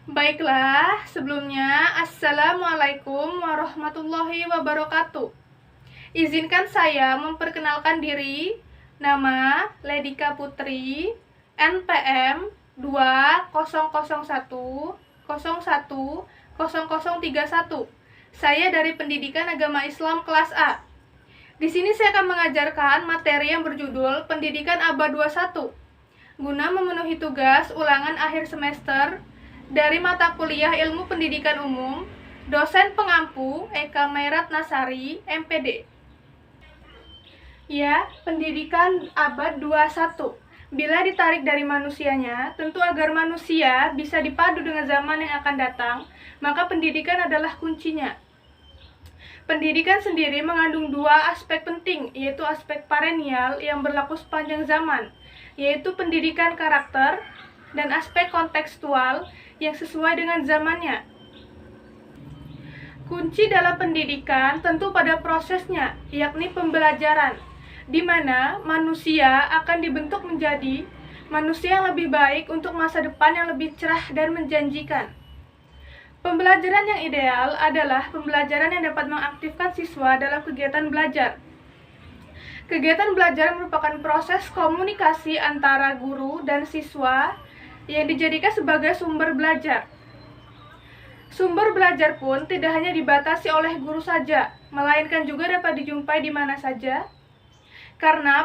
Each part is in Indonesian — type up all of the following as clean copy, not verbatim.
Baiklah, sebelumnya Assalamualaikum warahmatullahi wabarakatuh. Izinkan saya memperkenalkan diri. Nama Ledika Putri, NPM 2001010031. Saya dari Pendidikan Agama Islam kelas A. Di sini saya akan mengajarkan materi yang berjudul Pendidikan Abad 21 guna memenuhi tugas ulangan akhir semester dari mata kuliah Ilmu Pendidikan Umum, dosen pengampu Eka Mairat Nasari, MPD. Ya, pendidikan abad 21. Bila ditarik dari manusianya, tentu agar manusia bisa dipadu dengan zaman yang akan datang, maka pendidikan adalah kuncinya. Pendidikan sendiri mengandung dua aspek penting, yaitu aspek perennial yang berlaku sepanjang zaman, yaitu pendidikan karakter, dan aspek kontekstual yang sesuai dengan zamannya. Kunci dalam pendidikan tentu pada prosesnya, yakni pembelajaran, di mana manusia akan dibentuk menjadi manusia yang lebih baik untuk masa depan yang lebih cerah dan menjanjikan. Pembelajaran yang ideal adalah pembelajaran yang dapat mengaktifkan siswa dalam kegiatan belajar. Kegiatan belajar merupakan proses komunikasi antara guru dan siswa yang dijadikan sebagai sumber belajar. Sumber belajar pun tidak hanya dibatasi oleh guru saja, melainkan juga dapat dijumpai di mana saja. Karena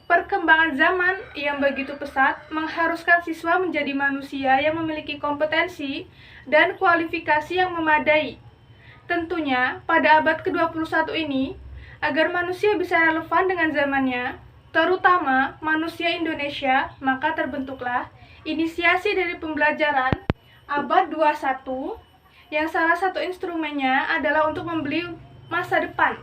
perkembangan zaman yang begitu pesat mengharuskan siswa menjadi manusia yang memiliki kompetensi dan kualifikasi yang memadai. Tentunya, pada abad ke-21 ini, agar manusia bisa relevan dengan zamannya, terutama manusia Indonesia, maka terbentuklah inisiasi dari pembelajaran abad 21 yang salah satu instrumennya adalah untuk membeli masa depan.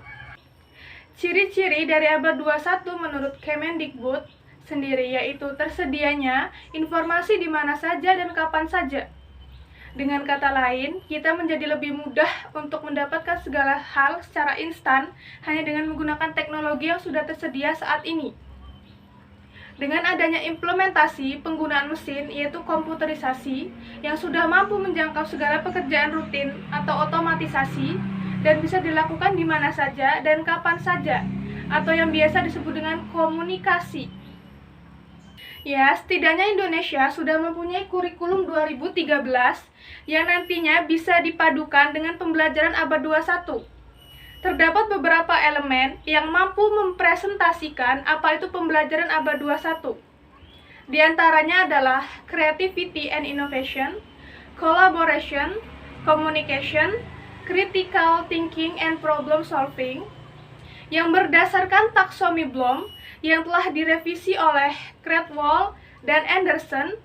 Ciri-ciri dari abad 21 menurut Kemendikbud sendiri yaitu tersedianya informasi di mana saja dan kapan saja. Dengan kata lain, kita menjadi lebih mudah untuk mendapatkan segala hal secara instan hanya dengan menggunakan teknologi yang sudah tersedia saat ini. Dengan adanya implementasi penggunaan mesin yaitu komputerisasi yang sudah mampu menjangkau segala pekerjaan rutin atau otomatisasi dan bisa dilakukan di mana saja dan kapan saja, atau yang biasa disebut dengan komunikasi. Ya, setidaknya Indonesia sudah mempunyai kurikulum 2013 yang nantinya bisa dipadukan dengan pembelajaran abad 21. Terdapat beberapa elemen yang mampu mempresentasikan apa itu pembelajaran abad 21. Di antaranya adalah creativity and innovation, collaboration, communication, critical thinking and problem solving, yang berdasarkan taksonomi Bloom yang telah direvisi oleh Cradwell dan Anderson.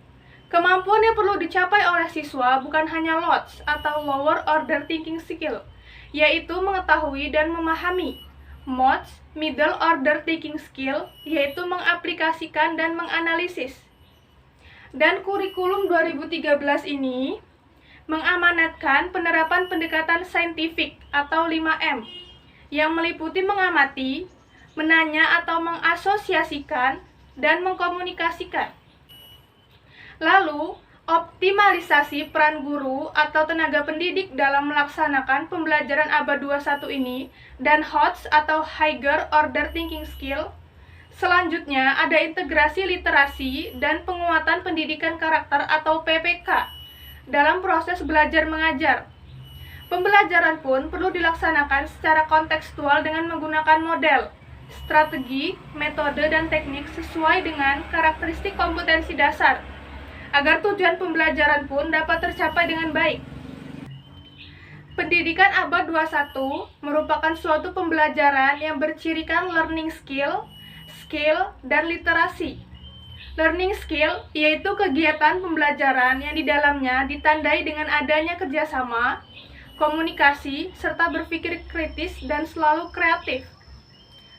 Kemampuan yang perlu dicapai oleh siswa bukan hanya LOTS atau lower order thinking skill, yaitu mengetahui dan memahami. MOTS, middle order thinking skill, yaitu mengaplikasikan dan menganalisis. Dan kurikulum 2013 ini mengamanatkan penerapan pendekatan saintifik atau 5M yang meliputi mengamati, menanya atau mengasosiasikan, dan mengkomunikasikan. Lalu, optimalisasi peran guru atau tenaga pendidik dalam melaksanakan pembelajaran abad 21 ini dan HOTS atau Higher Order Thinking Skill. Selanjutnya, ada integrasi literasi dan penguatan pendidikan karakter atau PPK dalam proses belajar mengajar. Pembelajaran pun perlu dilaksanakan secara kontekstual dengan menggunakan model, strategi, metode, dan teknik sesuai dengan karakteristik kompetensi dasar, agar tujuan pembelajaran pun dapat tercapai dengan baik. Pendidikan abad 21 merupakan suatu pembelajaran yang bercirikan learning skill, dan literasi. Learning skill yaitu kegiatan pembelajaran yang di dalamnya ditandai dengan adanya kerjasama, komunikasi, serta berpikir kritis dan selalu kreatif.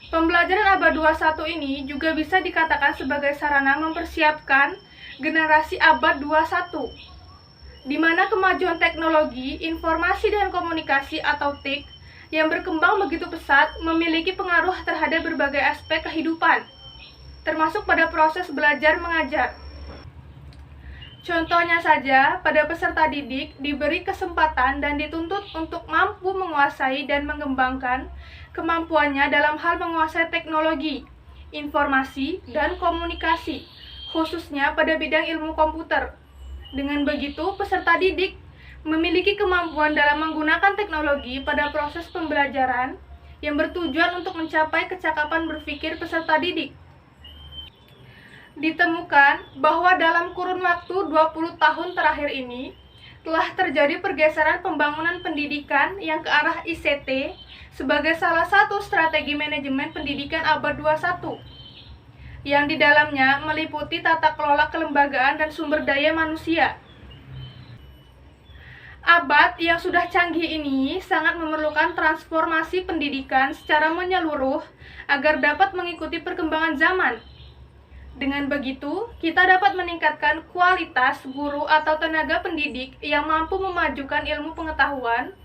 Pembelajaran abad 21 ini juga bisa dikatakan sebagai sarana mempersiapkan generasi abad 21, di mana kemajuan teknologi, informasi dan komunikasi atau TIK yang berkembang begitu pesat memiliki pengaruh terhadap berbagai aspek kehidupan, termasuk pada proses belajar mengajar. Contohnya saja, pada peserta didik diberi kesempatan dan dituntut untuk mampu menguasai dan mengembangkan kemampuannya dalam hal menguasai teknologi, informasi, dan komunikasi, khususnya pada bidang ilmu komputer. Dengan begitu, peserta didik memiliki kemampuan dalam menggunakan teknologi pada proses pembelajaran yang bertujuan untuk mencapai kecakapan berpikir peserta didik. Ditemukan bahwa dalam kurun waktu 20 tahun terakhir ini telah terjadi pergeseran pembangunan pendidikan yang ke arah ICT sebagai salah satu strategi manajemen pendidikan abad 21 yang di dalamnya meliputi tata kelola kelembagaan dan sumber daya manusia. Abad yang sudah canggih ini sangat memerlukan transformasi pendidikan secara menyeluruh agar dapat mengikuti perkembangan zaman. Dengan begitu, kita dapat meningkatkan kualitas guru atau tenaga pendidik yang mampu memajukan ilmu pengetahuan,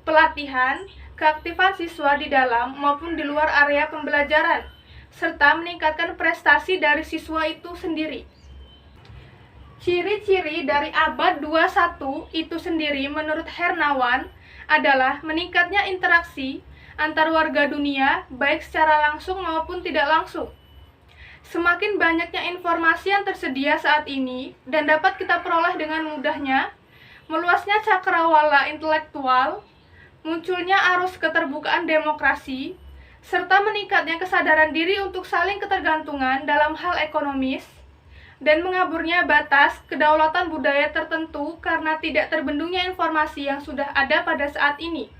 pelatihan, keaktifan siswa di dalam maupun di luar area pembelajaran, serta meningkatkan prestasi dari siswa itu sendiri. Ciri-ciri dari abad 21 itu sendiri menurut Hernawan adalah meningkatnya interaksi antar warga dunia baik secara langsung maupun tidak langsung. Semakin banyaknya informasi yang tersedia saat ini dan dapat kita peroleh dengan mudahnya, meluasnya cakrawala intelektual, munculnya arus keterbukaan demokrasi, serta meningkatnya kesadaran diri untuk saling ketergantungan dalam hal ekonomis, dan mengaburnya batas kedaulatan budaya tertentu karena tidak terbendungnya informasi yang sudah ada pada saat ini.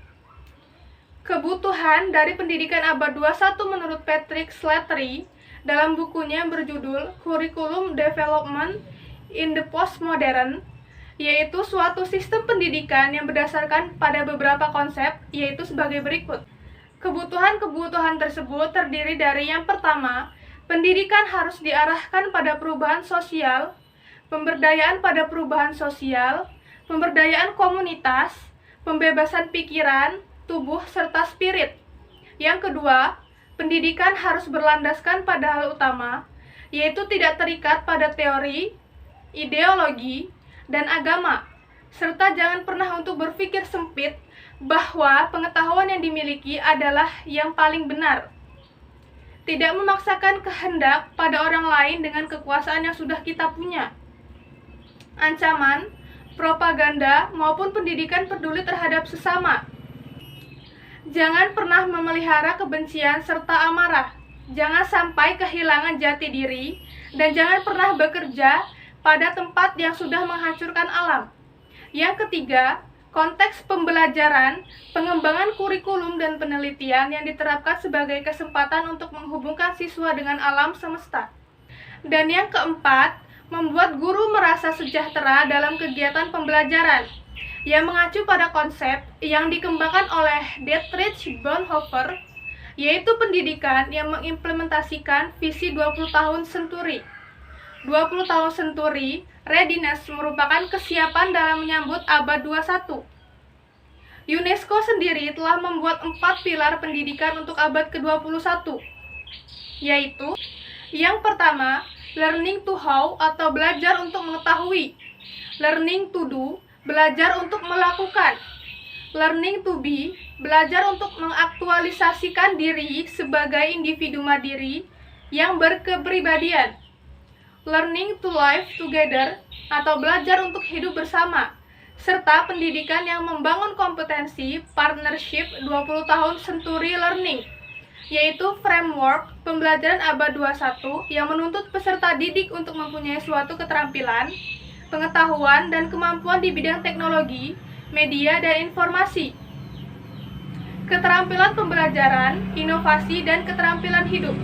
Kebutuhan dari pendidikan abad 21 menurut Patrick Slattery dalam bukunya berjudul Curriculum Development in the Postmodern, yaitu suatu sistem pendidikan yang berdasarkan pada beberapa konsep, yaitu sebagai berikut. Kebutuhan-kebutuhan tersebut terdiri dari yang pertama, pendidikan harus diarahkan pada perubahan sosial, pemberdayaan pada perubahan sosial, pemberdayaan komunitas, pembebasan pikiran, tubuh, serta spirit. Yang kedua, pendidikan harus berlandaskan pada hal utama, yaitu tidak terikat pada teori, ideologi, dan agama, serta jangan pernah untuk berpikir sempit bahwa pengetahuan yang dimiliki adalah yang paling benar. Tidak memaksakan kehendak pada orang lain dengan kekuasaan yang sudah kita punya. Ancaman, propaganda, maupun pendidikan peduli terhadap sesama. Jangan pernah memelihara kebencian serta amarah. Jangan sampai kehilangan jati diri, dan jangan pernah bekerja pada tempat yang sudah menghancurkan alam. Yang ketiga, konteks pembelajaran, pengembangan kurikulum dan penelitian yang diterapkan sebagai kesempatan untuk menghubungkan siswa dengan alam semesta. Dan yang keempat, membuat guru merasa sejahtera dalam kegiatan pembelajaran, yang mengacu pada konsep yang dikembangkan oleh Dietrich Bonhoeffer, yaitu pendidikan yang mengimplementasikan visi 20 tahun Senturi. 20 tahun Senturi, readiness merupakan kesiapan dalam menyambut abad 21. UNESCO sendiri telah membuat 4 pilar pendidikan untuk abad ke-21, yaitu yang pertama, learning to how atau belajar untuk mengetahui, learning to do, belajar untuk melakukan, learning to be, belajar untuk mengaktualisasikan diri sebagai individu mandiri yang berkepribadian, learning to live together atau belajar untuk hidup bersama, serta pendidikan yang membangun kompetensi partnership 20 tahun Senturi Learning, yaitu framework pembelajaran abad 21 yang menuntut peserta didik untuk mempunyai suatu keterampilan, pengetahuan, dan kemampuan di bidang teknologi, media, dan informasi. Keterampilan pembelajaran, inovasi, dan keterampilan hidup.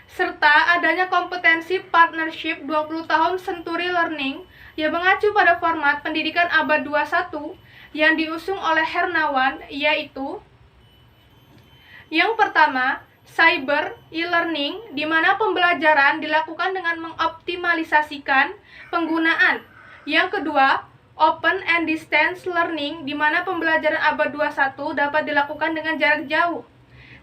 Serta adanya kompetensi partnership 20 tahun Senturi Learning yang mengacu pada format pendidikan abad 21 yang diusung oleh Hernawan, yaitu yang pertama, cyber e-learning, di mana pembelajaran dilakukan dengan mengoptimalisasikan penggunaan. Yang kedua, open and distance learning, di mana pembelajaran abad 21 dapat dilakukan dengan jarak jauh,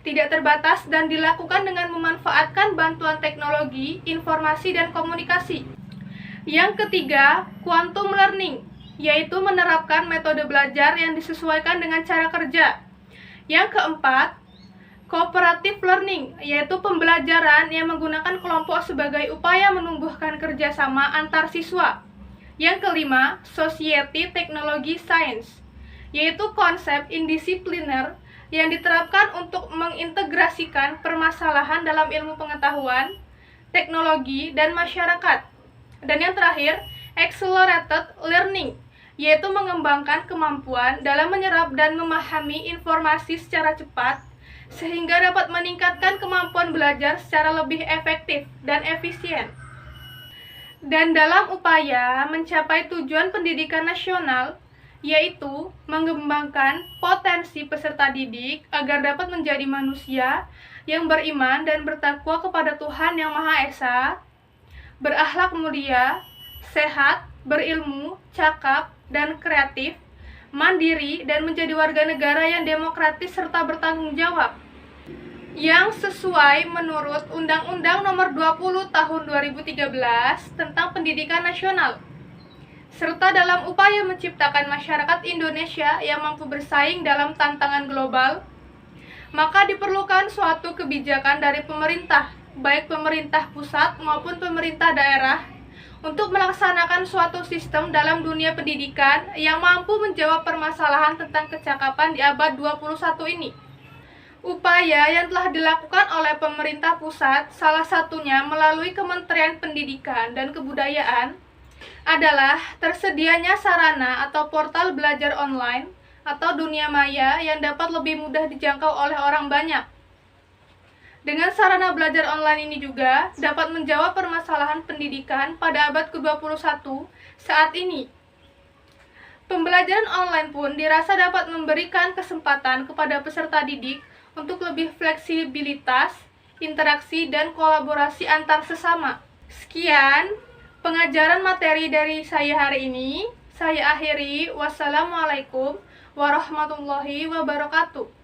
tidak terbatas, dan dilakukan dengan memanfaatkan bantuan teknologi, informasi, dan komunikasi. Yang ketiga, quantum learning, yaitu menerapkan metode belajar yang disesuaikan dengan cara kerja. Yang keempat, cooperative learning, yaitu pembelajaran yang menggunakan kelompok sebagai upaya menumbuhkan kerjasama antar siswa. Yang kelima, society technology science, yaitu konsep indisipliner yang diterapkan untuk mengintegrasikan permasalahan dalam ilmu pengetahuan, teknologi, dan masyarakat. Dan yang terakhir, accelerated learning, yaitu mengembangkan kemampuan dalam menyerap dan memahami informasi secara cepat, sehingga dapat meningkatkan kemampuan belajar secara lebih efektif dan efisien. Dan dalam upaya mencapai tujuan pendidikan nasional, yaitu mengembangkan potensi peserta didik agar dapat menjadi manusia yang beriman dan bertakwa kepada Tuhan Yang Maha Esa, berakhlak mulia, sehat, berilmu, cakap, dan kreatif, mandiri, dan menjadi warga negara yang demokratis serta bertanggung jawab, yang sesuai menurut Undang-Undang Nomor 20 Tahun 2013 tentang Pendidikan Nasional, serta dalam upaya menciptakan masyarakat Indonesia yang mampu bersaing dalam tantangan global, maka diperlukan suatu kebijakan dari pemerintah, baik pemerintah pusat maupun pemerintah daerah, untuk melaksanakan suatu sistem dalam dunia pendidikan yang mampu menjawab permasalahan tentang kecakapan di abad 21 ini. Upaya yang telah dilakukan oleh pemerintah pusat, salah satunya melalui Kementerian Pendidikan dan Kebudayaan, adalah tersedianya sarana atau portal belajar online atau dunia maya yang dapat lebih mudah dijangkau oleh orang banyak. Dengan sarana belajar online ini juga dapat menjawab permasalahan pendidikan pada abad ke-21 saat ini. Pembelajaran online pun dirasa dapat memberikan kesempatan kepada peserta didik untuk lebih fleksibilitas, interaksi, dan kolaborasi antar sesama. Sekian pengajaran materi dari saya hari ini. Saya akhiri. Wassalamualaikum warahmatullahi wabarakatuh.